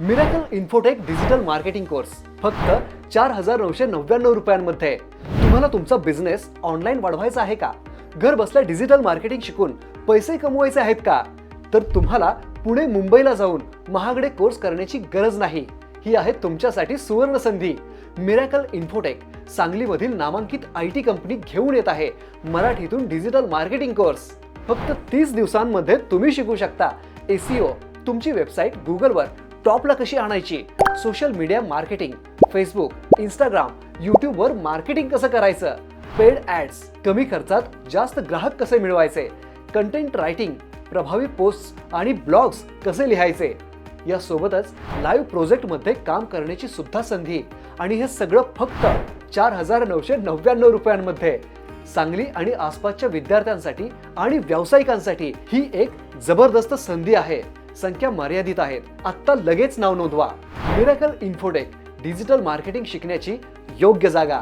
Miracle infotech digital marketing course फक्त 4,999 रुपयांमध्ये. तुम्हाला तुमचा बिझनेस ऑनलाईन वाढवायचा आहे का? घर बसल्या डिजिटल मार्केटिंग शिकून पैसे कमवायचे आहेत का? तर तुम्हाला पुणे मुंबईला जाऊन महागडे कोर्स करण्याची गरज नाही. ही आहे तुमच्यासाठी सुवर्ण संधी. मिराकल इन्फोटेक सांगलीमधील नामांकित IT कंपनी घेऊन येत आहे मराठीतून डिजिटल मार्केटिंग कोर्स. फक्त 30 दिवसांमध्ये तुम्ही शिकू शकता SEO, तुमची वेबसाईट गुगलवर टॉपला कशी आणायची, social media marketing, Facebook, Instagram, यूट्यूबवर मार्केटिंग कसं करायचं, पेड ॲड्स, कमी खर्चात जास्त ग्राहक कसे मिळवायचे, कंटेंट रायटिंग, प्रभावी पोस्ट्स आणि ब्लॉग्स कसे लिहायचे, यासोबतच लाईव्ह प्रोजेक्टमध्ये काम करण्याची सुद्धा संधी. आणि हे सगळं फक्त 4,999 रुपयांमध्ये. सांगली आणि आसपासच्या विद्यार्थ्यांसाठी आणि व्यावसायिकांसाठी ही एक जबरदस्त संधी आहे. संख्या मर्यादित आहेत. आत्ता लगेच नाव नोंदवा. मिराकल इन्फोटेक डिजिटल मार्केटिंग शिकण्याची योग्य जागा.